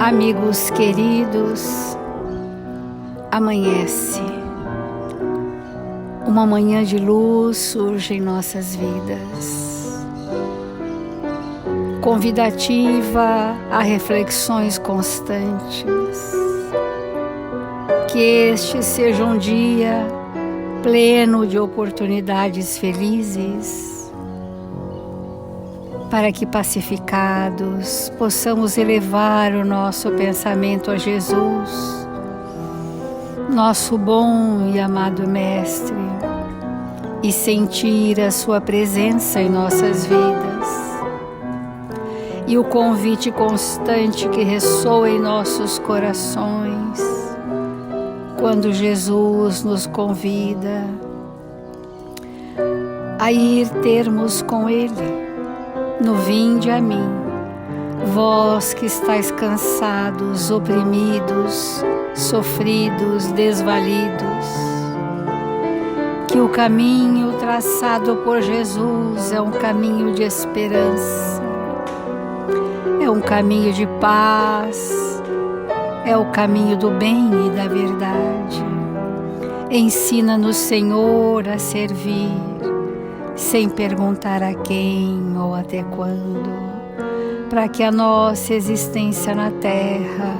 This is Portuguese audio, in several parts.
Amigos queridos, amanhece. Uma manhã de luz surge em nossas vidas, convidativa a reflexões constantes. Que este seja um dia pleno de oportunidades felizes, para que, pacificados, possamos elevar o nosso pensamento a Jesus, nosso bom e amado Mestre, e sentir a Sua presença em nossas vidas. E o convite constante que ressoa em nossos corações, quando Jesus nos convida a ir termos com Ele. No vinde a mim, vós que estáis cansados, oprimidos, sofridos, desvalidos. Que o caminho traçado por Jesus é um caminho de esperança, é um caminho de paz, é o caminho do bem e da verdade. Ensina-nos, Senhor, a servir, sem perguntar a quem ou até quando, para que a nossa existência na terra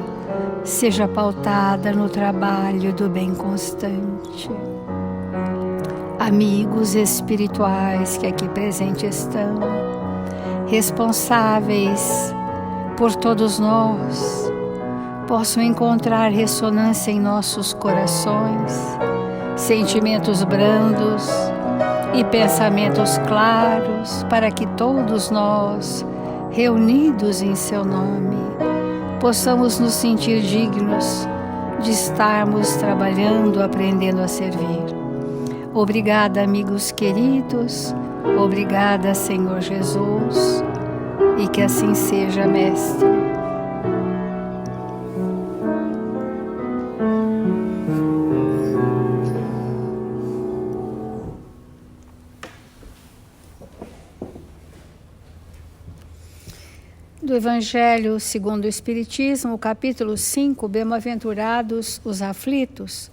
seja pautada no trabalho do bem constante. Amigos espirituais que aqui presentes estão, responsáveis por todos nós, possam encontrar ressonância em nossos corações, sentimentos brandos e pensamentos claros, para que todos nós, reunidos em Seu nome, possamos nos sentir dignos de estarmos trabalhando, aprendendo a servir. Obrigada, amigos queridos, obrigada, Senhor Jesus, e que assim seja, Mestre. Do Evangelho segundo o Espiritismo, capítulo 5, Bem-aventurados os aflitos.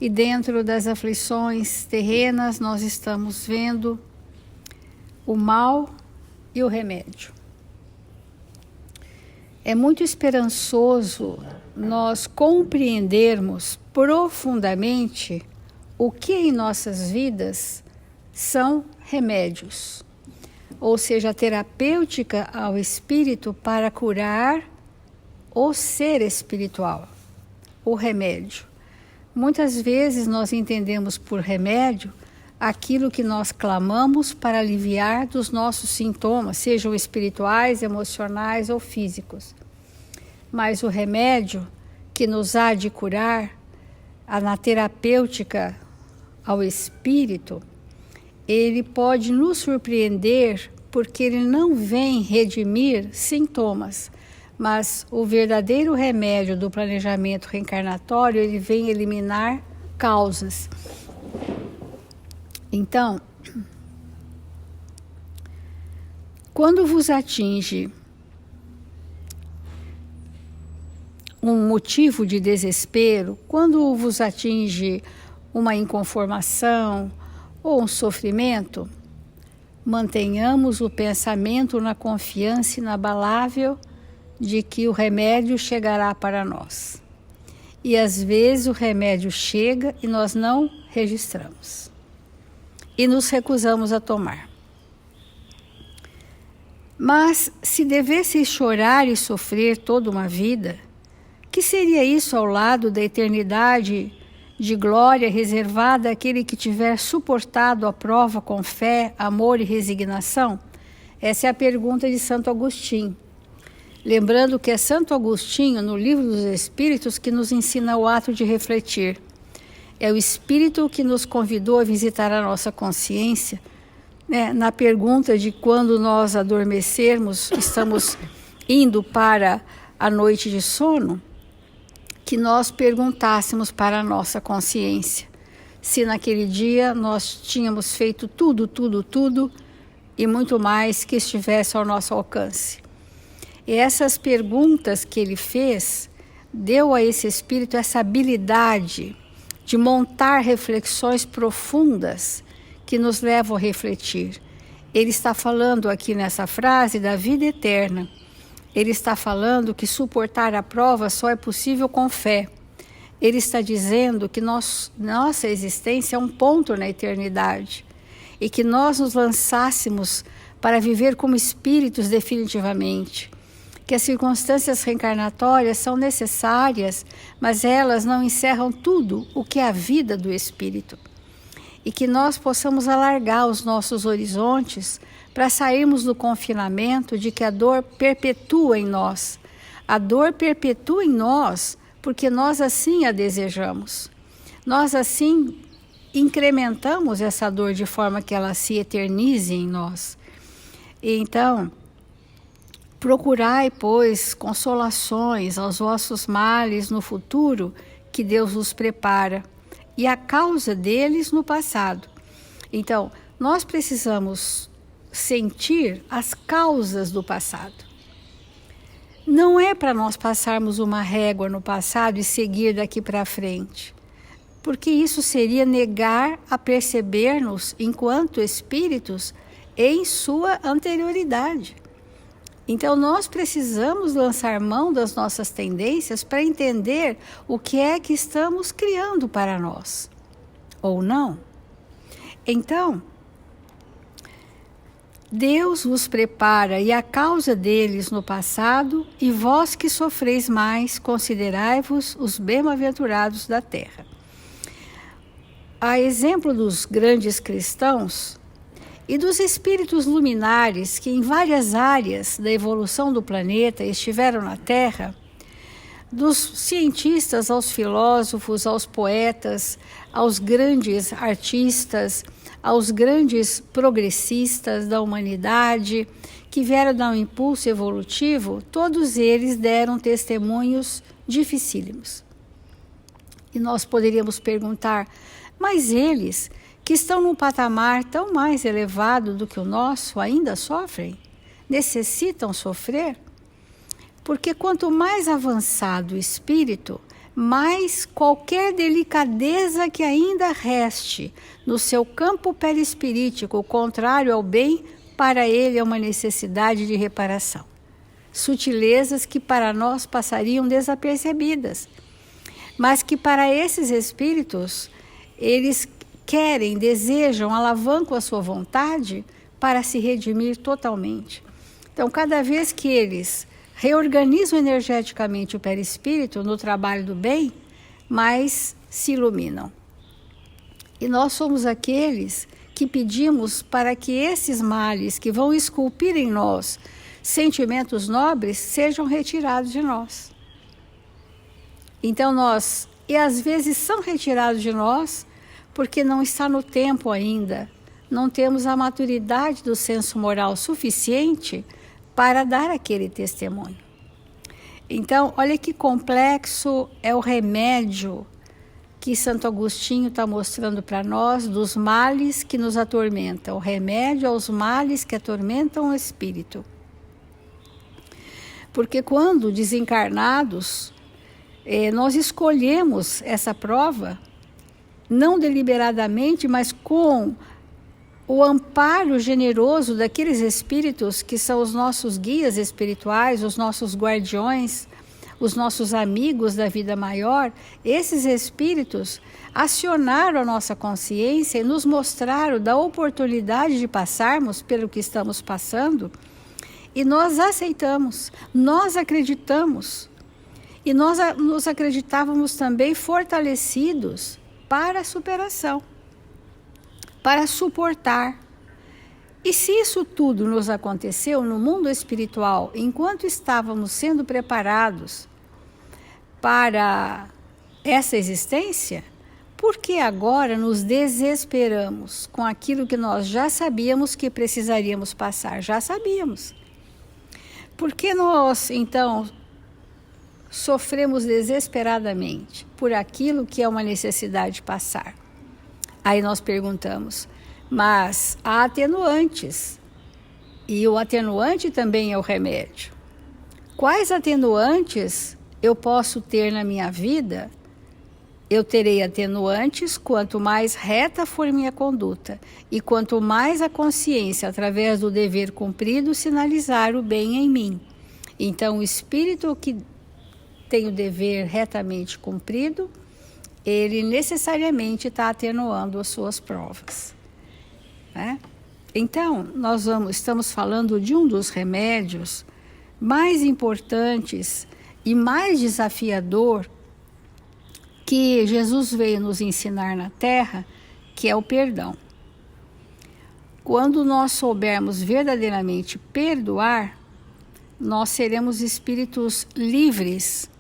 E dentro das aflições terrenas nós estamos vendo o mal e o remédio. É muito esperançoso nós compreendermos profundamente o que em nossas vidas são remédios, ou seja, a terapêutica ao espírito para curar o ser espiritual, o remédio. Muitas vezes nós entendemos por remédio aquilo que nós clamamos para aliviar dos nossos sintomas, sejam espirituais, emocionais ou físicos. Mas o remédio que nos há de curar, na terapêutica ao espírito, ele pode nos surpreender, porque ele não vem redimir sintomas, mas o verdadeiro remédio do planejamento reencarnatório, ele vem eliminar causas. Então, quando vos atinge um motivo de desespero, quando vos atinge uma inconformação ou um sofrimento, mantenhamos o pensamento na confiança inabalável de que o remédio chegará para nós. E às vezes o remédio chega e nós não registramos. E nos recusamos a tomar. Mas se devesse chorar e sofrer toda uma vida, que seria isso ao lado da eternidade de glória reservada àquele que tiver suportado a prova com fé, amor e resignação? Essa é a pergunta de Santo Agostinho. Lembrando que é Santo Agostinho, no Livro dos Espíritos, que nos ensina o ato de refletir. É o Espírito que nos convidou a visitar a nossa consciência, né, na pergunta de quando nós adormecermos, estamos indo para a noite de sono, que nós perguntássemos para a nossa consciência se naquele dia nós tínhamos feito tudo e muito mais que estivesse ao nosso alcance. E essas perguntas que ele fez deu a esse espírito essa habilidade de montar reflexões profundas que nos levam a refletir. Ele está falando aqui nessa frase da vida eterna. Ele está falando que suportar a prova só é possível com fé. Ele está dizendo que nossa existência é um ponto na eternidade e que nós nos lançássemos para viver como espíritos definitivamente. Que as circunstâncias reencarnatórias são necessárias, mas elas não encerram tudo o que é a vida do espírito. E que nós possamos alargar os nossos horizontes para sairmos do confinamento de que a dor perpetua em nós. A dor perpetua em nós porque nós assim a desejamos. Nós assim incrementamos essa dor de forma que ela se eternize em nós. E então, procurai, pois, consolações aos vossos males no futuro que Deus vos prepara, e a causa deles no passado. Então, nós precisamos sentir as causas do passado. Não é para nós passarmos uma régua no passado e seguir daqui para frente, porque isso seria negar a perceber-nos enquanto espíritos em sua anterioridade. Então, nós precisamos lançar mão das nossas tendências para entender o que é que estamos criando para nós, ou não. Então, Deus vos prepara e a causa deles no passado, e vós que sofreis mais, considerai-vos os bem-aventurados da terra. A exemplo dos grandes cristãos e dos espíritos luminares que em várias áreas da evolução do planeta estiveram na Terra, dos cientistas aos filósofos, aos poetas, aos grandes artistas, aos grandes progressistas da humanidade, que vieram dar um impulso evolutivo, todos eles deram testemunhos dificílimos. E nós poderíamos perguntar, mas eles, que estão num patamar tão mais elevado do que o nosso, ainda sofrem? Necessitam sofrer? Porque quanto mais avançado o espírito, mais qualquer delicadeza que ainda reste no seu campo perispirítico, contrário ao bem, para ele é uma necessidade de reparação. Sutilezas que para nós passariam desapercebidas, mas que para esses espíritos, eles querem, desejam, alavancam a sua vontade para se redimir totalmente. Então, cada vez que eles reorganizam energeticamente o perispírito no trabalho do bem, mais se iluminam. E nós somos aqueles que pedimos para que esses males que vão esculpir em nós sentimentos nobres sejam retirados de nós. Então e às vezes são retirados de nós porque não está no tempo ainda, não temos a maturidade do senso moral suficiente para dar aquele testemunho. Então, olha que complexo é o remédio que Santo Agostinho está mostrando para nós dos males que nos atormentam. O remédio aos males que atormentam o espírito. Porque quando desencarnados, nós escolhemos essa prova, não deliberadamente, mas com o amparo generoso daqueles espíritos que são os nossos guias espirituais, os nossos guardiões, os nossos amigos da vida maior. Esses espíritos acionaram a nossa consciência e nos mostraram da oportunidade de passarmos pelo que estamos passando, e nós aceitamos, nós acreditamos, e nós nos acreditávamos também fortalecidos para a superação, para suportar. E se isso tudo nos aconteceu no mundo espiritual, enquanto estávamos sendo preparados para essa existência, por que agora nos desesperamos com aquilo que nós já sabíamos que precisaríamos passar? Já sabíamos. Por que nós, então, sofremos desesperadamente por aquilo que é uma necessidade de passar? Aí nós perguntamos, mas há atenuantes, e o atenuante também é o remédio. Quais atenuantes eu posso ter na minha vida? Eu terei atenuantes quanto mais reta for minha conduta e quanto mais a consciência, através do dever cumprido, sinalizar o bem em mim. Então, o espírito que tem o dever retamente cumprido, ele necessariamente está atenuando as suas provas, né? Então, estamos falando de um dos remédios mais importantes e mais desafiador que Jesus veio nos ensinar na Terra, que é o perdão. Quando nós soubermos verdadeiramente perdoar, nós seremos espíritos livres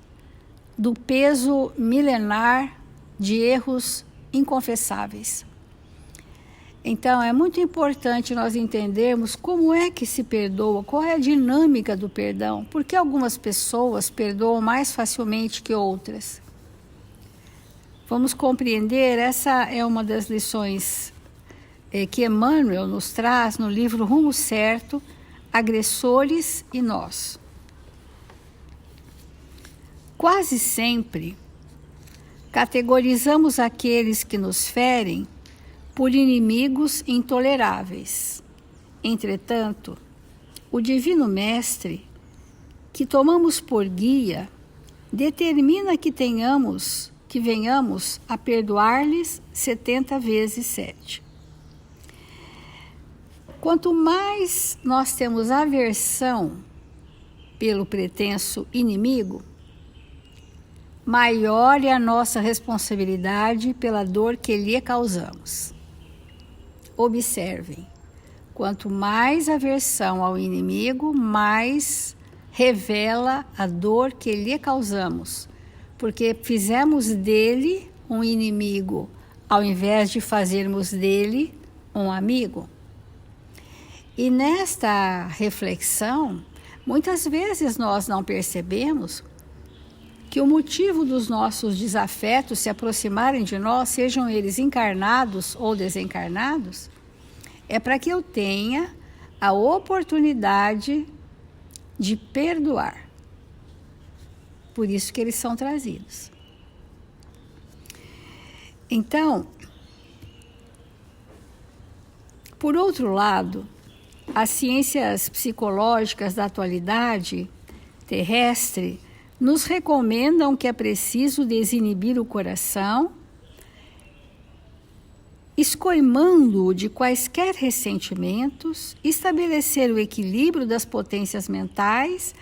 do peso milenar de erros inconfessáveis. Então, é muito importante nós entendermos como é que se perdoa, qual é a dinâmica do perdão, porque algumas pessoas perdoam mais facilmente que outras. Vamos compreender, essa é uma das lições que Emmanuel nos traz no livro Rumo Certo, Agressores e Nós. Quase sempre, categorizamos aqueles que nos ferem por inimigos intoleráveis. Entretanto, o Divino Mestre, que tomamos por guia, determina que venhamos a perdoar-lhes 70 vezes 7. Quanto mais nós temos aversão pelo pretenso inimigo, maior é a nossa responsabilidade pela dor que lhe causamos. Observem, quanto mais aversão ao inimigo, mais revela a dor que lhe causamos, porque fizemos dele um inimigo, ao invés de fazermos dele um amigo. E nesta reflexão, muitas vezes nós não percebemos que o motivo dos nossos desafetos se aproximarem de nós, sejam eles encarnados ou desencarnados, é para que eu tenha a oportunidade de perdoar. Por isso que eles são trazidos. Então, por outro lado, as ciências psicológicas da atualidade terrestre nos recomendam que é preciso desinibir o coração, escoimando-o de quaisquer ressentimentos, estabelecer o equilíbrio das potências mentais,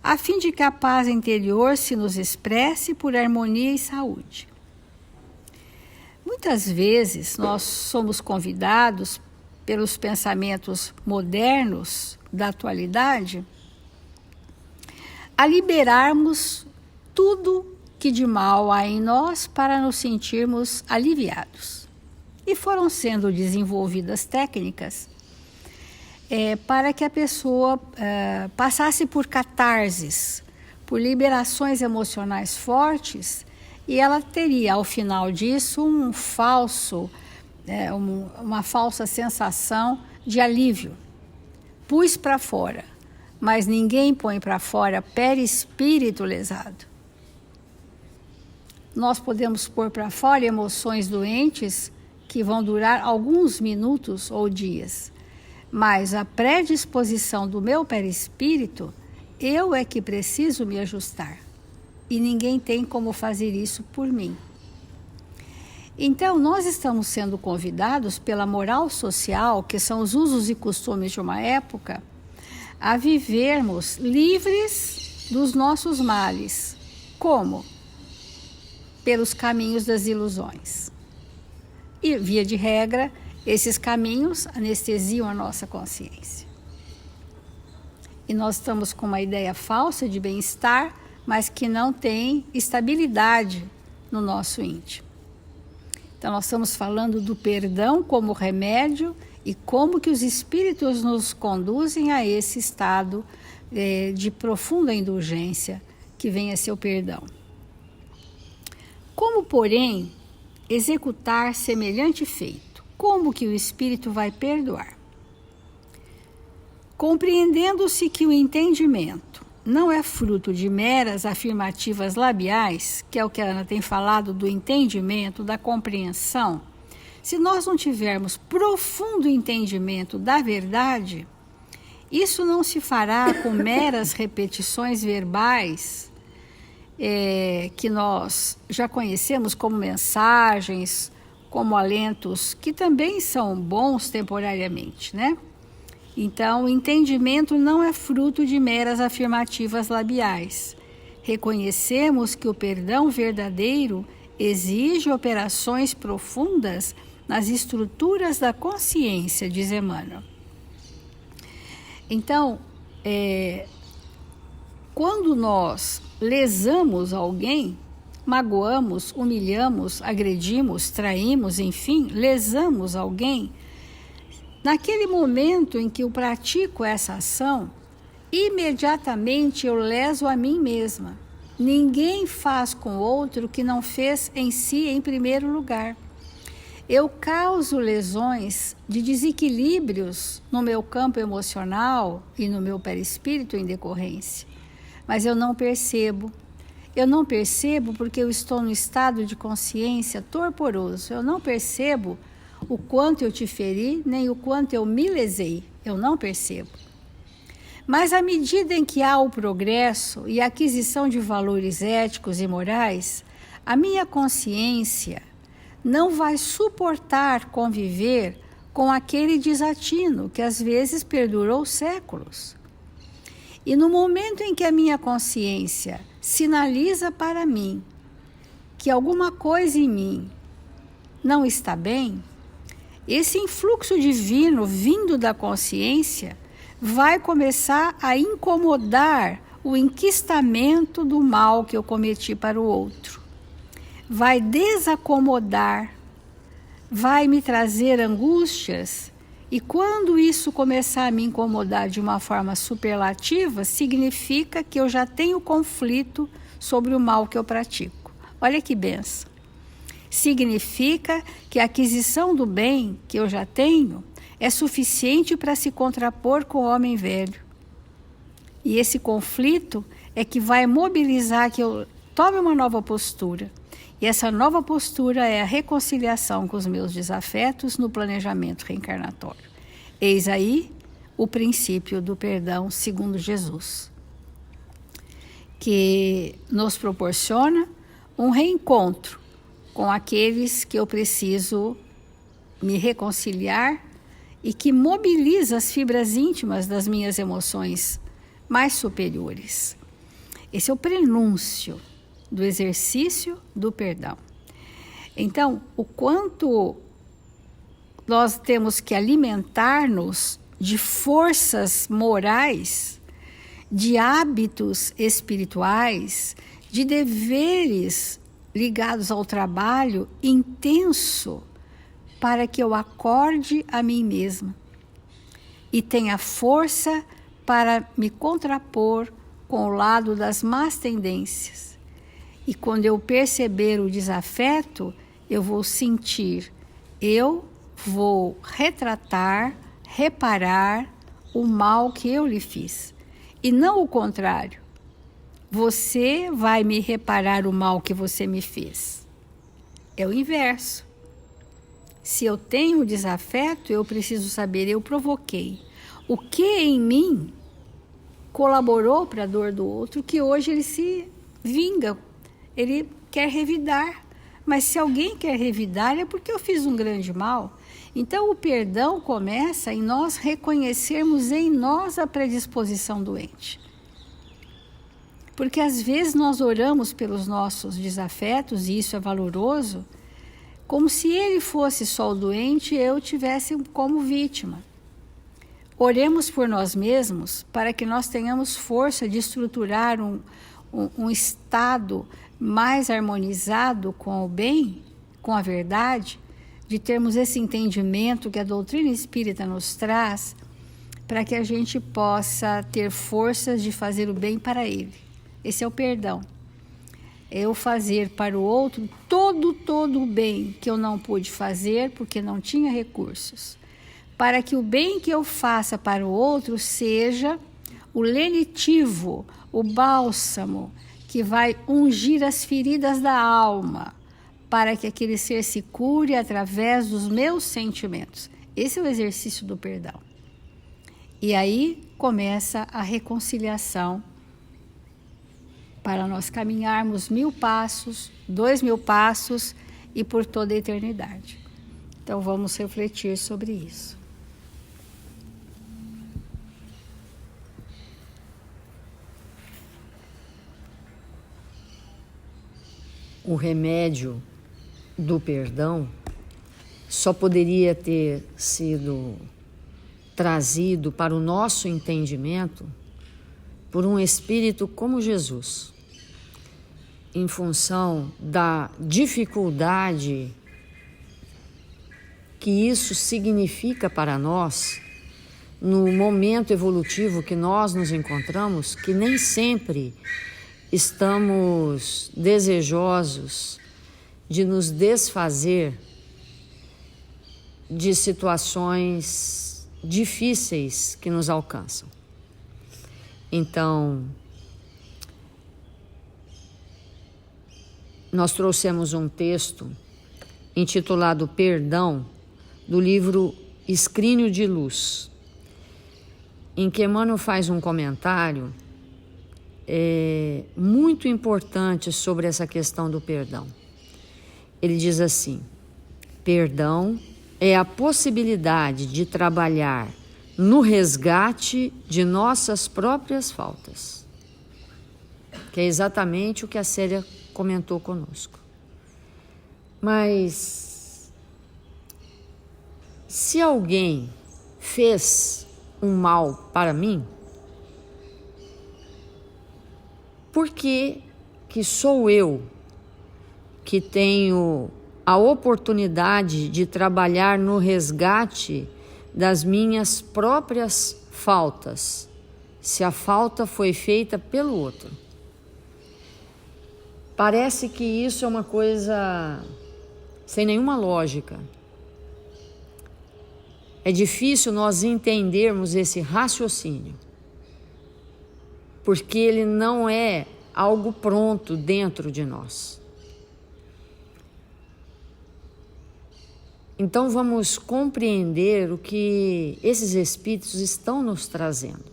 a fim de que a paz interior se nos expresse por harmonia e saúde. Muitas vezes nós somos convidados pelos pensamentos modernos da atualidade a liberarmos tudo que de mal há em nós para nos sentirmos aliviados. E foram sendo desenvolvidas técnicas para que a pessoa passasse por catarses, por liberações emocionais fortes, e ela teria, ao final disso, uma falsa sensação de alívio. Pus para fora, mas ninguém põe para fora perispírito lesado. Nós podemos pôr para fora emoções doentes que vão durar alguns minutos ou dias, mas a predisposição do meu perispírito, eu é que preciso me ajustar, e ninguém tem como fazer isso por mim. Então, nós estamos sendo convidados pela moral social, que são os usos e costumes de uma época, a vivermos livres dos nossos males. Como? Pelos caminhos das ilusões. E, via de regra, esses caminhos anestesiam a nossa consciência. E nós estamos com uma ideia falsa de bem-estar, mas que não tem estabilidade no nosso íntimo. Então, nós estamos falando do perdão como remédio e como que os espíritos nos conduzem a esse estado de profunda indulgência que vem a ser o perdão. Como, porém, executar semelhante feito? Como que o espírito vai perdoar? Compreendendo-se que o entendimento, não é fruto de meras afirmativas labiais, que é o que a Ana tem falado do entendimento, da compreensão. Se nós não tivermos profundo entendimento da verdade, isso não se fará com meras repetições verbais, que nós já conhecemos como mensagens, como alentos, que também são bons temporariamente, né? Então, o entendimento não é fruto de meras afirmativas labiais. Reconhecemos que o perdão verdadeiro exige operações profundas nas estruturas da consciência, diz Emmanuel. Então, quando nós lesamos alguém, magoamos, humilhamos, agredimos, traímos, enfim, lesamos alguém, naquele momento em que eu pratico essa ação, imediatamente eu leso a mim mesma. Ninguém faz com o outro o que não fez em si em primeiro lugar. Eu causo lesões de desequilíbrios no meu campo emocional e no meu perispírito em decorrência, mas eu não percebo. Eu não percebo porque eu estou no estado de consciência torporoso. Eu não percebo o quanto eu te feri, nem o quanto eu me lesei. Eu não percebo. Mas à medida em que há o progresso e a aquisição de valores éticos e morais, a minha consciência não vai suportar conviver com aquele desatino que às vezes perdurou séculos. E no momento em que a minha consciência sinaliza para mim que alguma coisa em mim não está bem, esse influxo divino vindo da consciência vai começar a incomodar o enquistamento do mal que eu cometi para o outro. Vai desacomodar, vai me trazer angústias, e quando isso começar a me incomodar de uma forma superlativa, significa que eu já tenho conflito sobre o mal que eu pratico. Olha que benção. Significa que a aquisição do bem que eu já tenho é suficiente para se contrapor com o homem velho. E esse conflito é que vai mobilizar que eu tome uma nova postura. E essa nova postura é a reconciliação com os meus desafetos no planejamento reencarnatório. Eis aí o princípio do perdão segundo Jesus, que nos proporciona um reencontro com aqueles que eu preciso me reconciliar e que mobiliza as fibras íntimas das minhas emoções mais superiores. Esse é o prenúncio do exercício do perdão. Então, o quanto nós temos que alimentar-nos de forças morais, de hábitos espirituais, de deveres ligados ao trabalho intenso, para que eu acorde a mim mesma e tenha força para me contrapor com o lado das más tendências. E quando eu perceber o desafeto, eu vou sentir, eu vou retratar, reparar o mal que eu lhe fiz. E não o contrário. Você vai me reparar o mal que você me fez. É o inverso. Se eu tenho desafeto, eu preciso saber, eu provoquei. O que em mim colaborou para a dor do outro, que hoje ele se vinga. Ele quer revidar, mas se alguém quer revidar é porque eu fiz um grande mal. Então o perdão começa em nós reconhecermos em nós a predisposição doente. Porque às vezes nós oramos pelos nossos desafetos, e isso é valoroso, como se ele fosse só o doente e eu tivesse como vítima. Oremos por nós mesmos para que nós tenhamos força de estruturar um estado mais harmonizado com o bem, com a verdade, de termos esse entendimento que a doutrina espírita nos traz, para que a gente possa ter forças de fazer o bem para ele. Esse é o perdão. É eu fazer para o outro todo o bem que eu não pude fazer porque não tinha recursos, para que o bem que eu faça para o outro seja o lenitivo, o bálsamo que vai ungir as feridas da alma, para que aquele ser se cure através dos meus sentimentos. Esse é o exercício do perdão. E aí começa a reconciliação para nós caminharmos 1000 passos, 2000 passos e por toda a eternidade. Então vamos refletir sobre isso. O remédio do perdão só poderia ter sido trazido para o nosso entendimento por um espírito como Jesus, em função da dificuldade que isso significa para nós no momento evolutivo que nós nos encontramos, que nem sempre estamos desejosos de nos desfazer de situações difíceis que nos alcançam. Então, nós trouxemos um texto intitulado Perdão, do livro Escrínio de Luz, em que Emmanuel faz um comentário muito importante sobre essa questão do perdão. Ele diz assim: perdão é a possibilidade de trabalhar no resgate de nossas próprias faltas, que é exatamente o que a Célia comentou conosco. Mas se alguém fez um mal para mim, por que sou eu que tenho a oportunidade de trabalhar no resgate das minhas próprias faltas, se a falta foi feita pelo outro? Parece que isso é uma coisa sem nenhuma lógica. É difícil nós entendermos esse raciocínio, porque ele não é algo pronto dentro de nós. Então vamos compreender o que esses espíritos estão nos trazendo.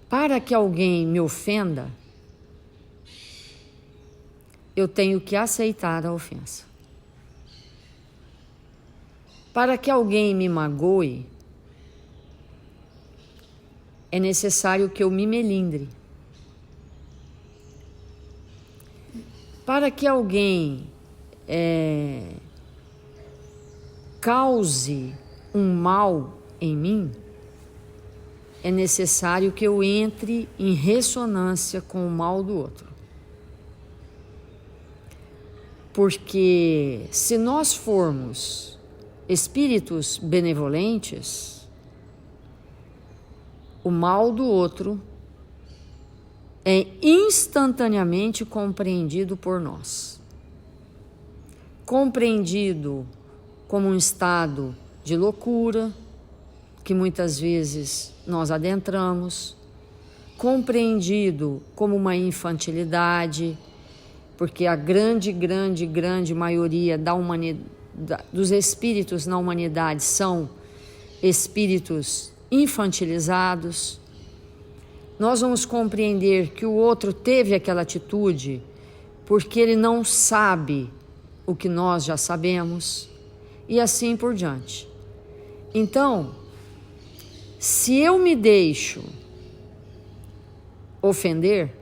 Para que alguém me ofenda, eu tenho que aceitar a ofensa. Para que alguém me magoe, é necessário que eu me melindre. Para que alguém cause um mal em mim, é necessário que eu entre em ressonância com o mal do outro. Porque se nós formos espíritos benevolentes, o mal do outro é instantaneamente compreendido por nós. Compreendido como um estado de loucura, que muitas vezes nós adentramos, compreendido como uma infantilidade, porque a grande maioria dos espíritos na humanidade são espíritos infantilizados. Nós vamos compreender que o outro teve aquela atitude porque ele não sabe o que nós já sabemos, e assim por diante. Então, se eu me deixo ofender,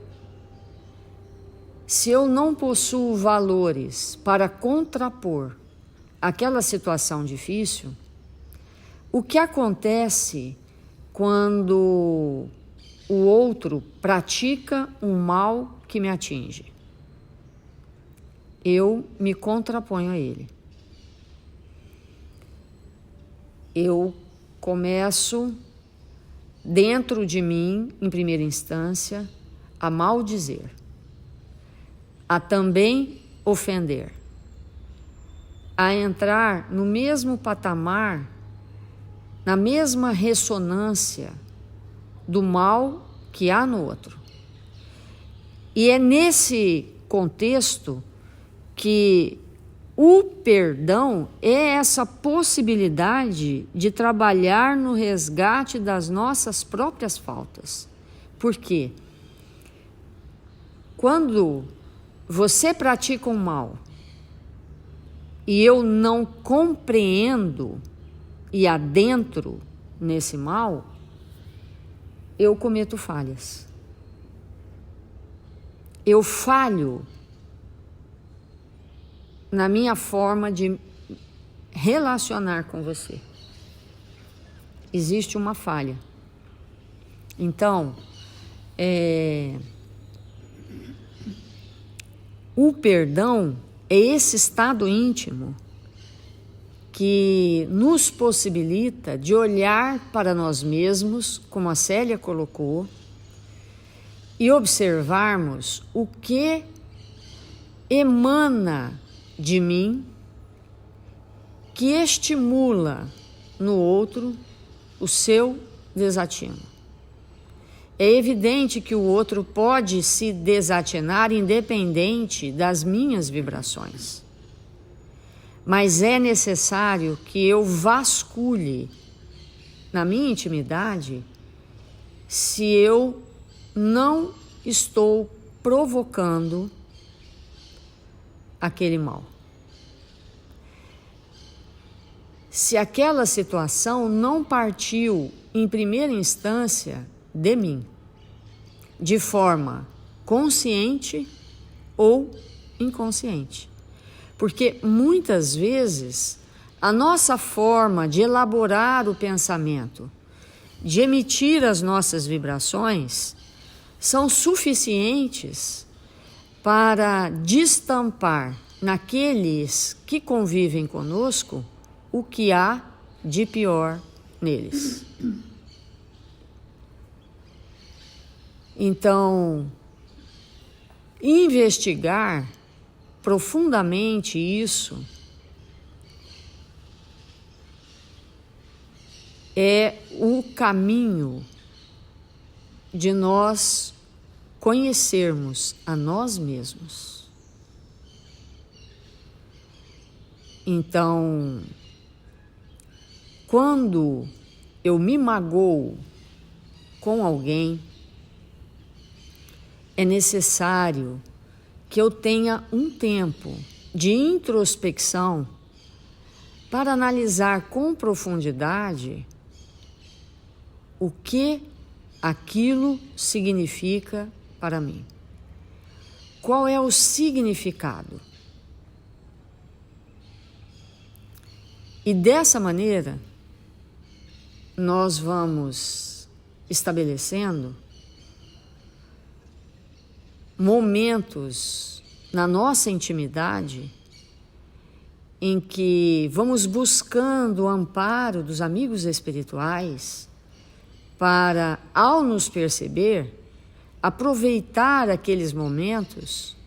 se eu não possuo valores para contrapor aquela situação difícil, o que acontece quando o outro pratica um mal que me atinge? Eu me contraponho a ele. Eu começo, dentro de mim, em primeira instância, a maldizer, a também ofender, a entrar no mesmo patamar, na mesma ressonância do mal que há no outro. E é nesse contexto que o perdão é essa possibilidade de trabalhar no resgate das nossas próprias faltas. Por quê? Quando você pratica um mal e eu não compreendo e adentro nesse mal, eu cometo falhas. Eu falho na minha forma de relacionar com você. Existe uma falha. Então, o perdão é esse estado íntimo que nos possibilita de olhar para nós mesmos, como a Célia colocou, e observarmos o que emana de mim, que estimula no outro o seu desatino. É evidente que o outro pode se desatinar independente das minhas vibrações. Mas é necessário que eu vasculhe na minha intimidade se eu não estou provocando aquele mal. Se aquela situação não partiu em primeira instância de mim, de forma consciente ou inconsciente. Porque muitas vezes a nossa forma de elaborar o pensamento, de emitir as nossas vibrações, são suficientes para destampar naqueles que convivem conosco o que há de pior neles. Então, investigar profundamente isso é o caminho de nós conhecermos a nós mesmos. Então, quando eu me magoo com alguém, é necessário que eu tenha um tempo de introspecção para analisar com profundidade o que aquilo significa para mim. Qual é o significado? E dessa maneira, nós vamos estabelecendo momentos na nossa intimidade em que vamos buscando o amparo dos amigos espirituais para, ao nos perceber, aproveitar aqueles momentos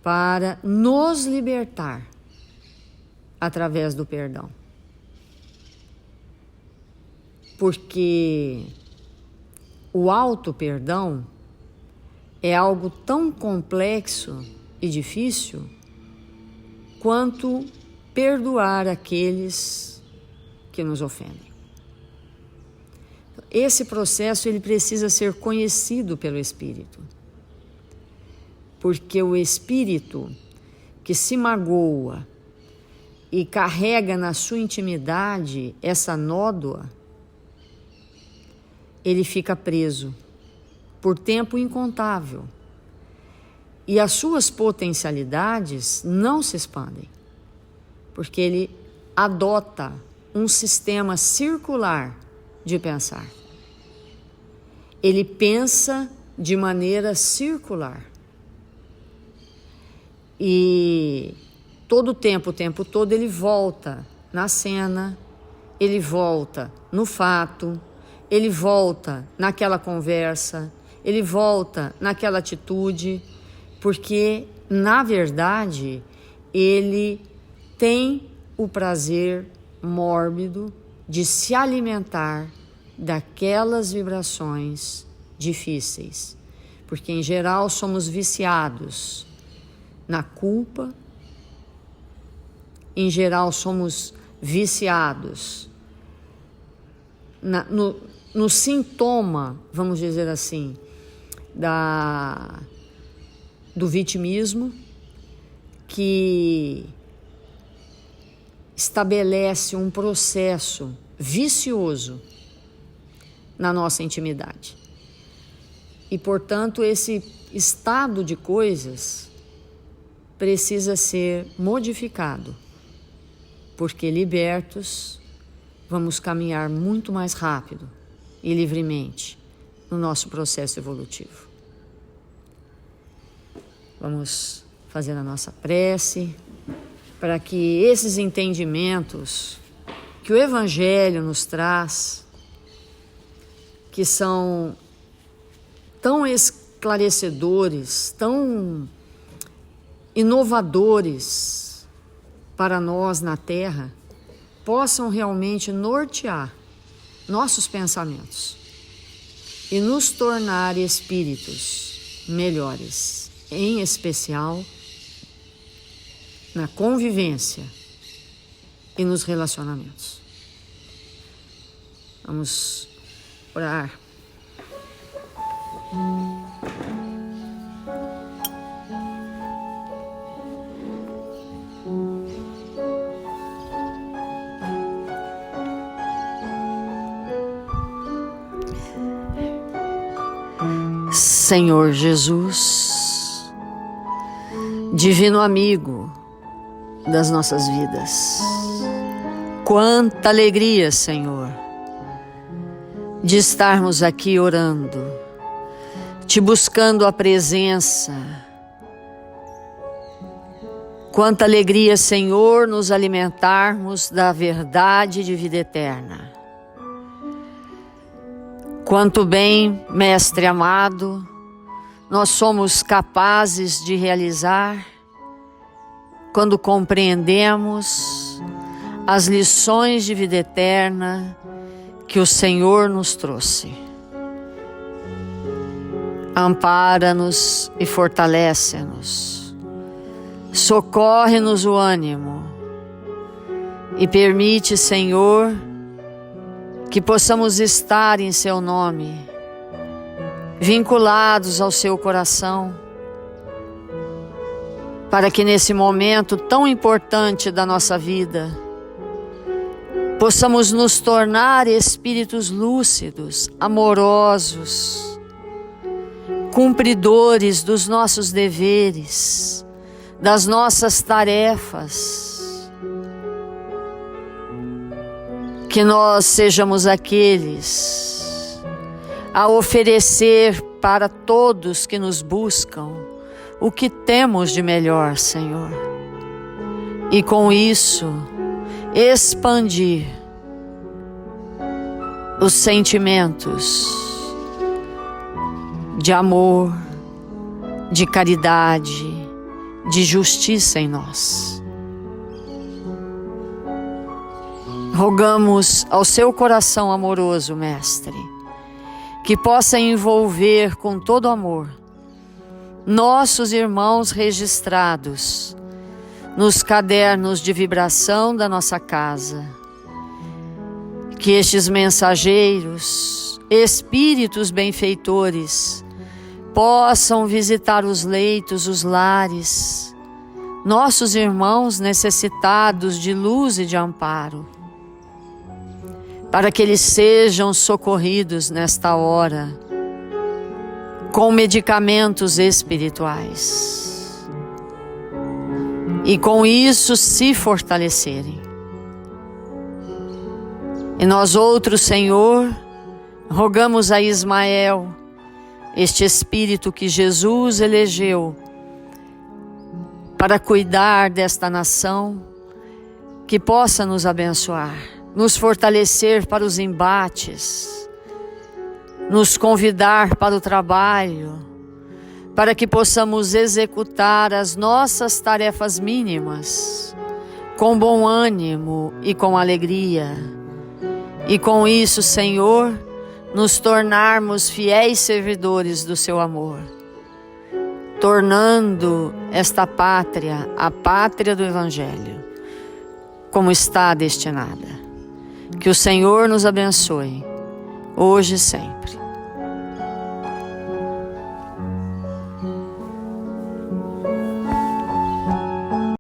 para nos libertar através do perdão. Porque o auto-perdão é algo tão complexo e difícil quanto perdoar aqueles que nos ofendem. Esse processo ele precisa ser conhecido pelo espírito, porque o espírito que se magoa e carrega na sua intimidade essa nódoa, ele fica preso por tempo incontável e as suas potencialidades não se expandem, porque ele adota um sistema circular de pensar. Ele pensa de maneira circular e todo o tempo todo ele volta na cena, ele volta no fato, ele volta naquela conversa, ele volta naquela atitude, porque, na verdade, ele tem o prazer mórbido de se alimentar daquelas vibrações difíceis, porque em geral somos viciados na culpa, em geral somos viciados no sintoma, vamos dizer assim, do vitimismo, que estabelece um processo vicioso na nossa intimidade. E, portanto, esse estado de coisas precisa ser modificado, porque libertos vamos caminhar muito mais rápido e livremente no nosso processo evolutivo. Vamos fazer a nossa prece para que esses entendimentos que o Evangelho nos traz, que são tão esclarecedores, tão inovadores para nós na Terra, possam realmente nortear nossos pensamentos e nos tornar espíritos melhores, em especial na convivência e nos relacionamentos. Vamos orar. Senhor Jesus, divino amigo das nossas vidas, quanta alegria, Senhor, de estarmos aqui orando, te buscando a presença. Quanta alegria, Senhor, nos alimentarmos da verdade de vida eterna. Quanto bem, Mestre amado, nós somos capazes de realizar quando compreendemos as lições de vida eterna que o Senhor nos trouxe. Ampara-nos e fortalece-nos, socorre-nos o ânimo e permite, Senhor, que possamos estar em Seu nome, vinculados ao Seu coração, para que nesse momento tão importante da nossa vida, possamos nos tornar espíritos lúcidos, amorosos, cumpridores dos nossos deveres, das nossas tarefas. Que nós sejamos aqueles a oferecer para todos que nos buscam o que temos de melhor, Senhor. E com isso, expandir os sentimentos de amor, de caridade, de justiça em nós. Rogamos ao Seu coração amoroso, Mestre, que possa envolver com todo amor nossos irmãos registrados nos cadernos de vibração da nossa casa. Que estes mensageiros, espíritos benfeitores, possam visitar os leitos, os lares, nossos irmãos necessitados de luz e de amparo, para que eles sejam socorridos nesta hora com medicamentos espirituais e com isso se fortalecerem. E nós outros, Senhor, rogamos a Ismael, este espírito que Jesus elegeu para cuidar desta nação, que possa nos abençoar, nos fortalecer para os embates, nos convidar para o trabalho, para que possamos executar as nossas tarefas mínimas com bom ânimo e com alegria. E com isso, Senhor, nos tornarmos fiéis servidores do seu amor, tornando esta pátria a pátria do Evangelho, como está destinada. Que o Senhor nos abençoe, hoje e sempre.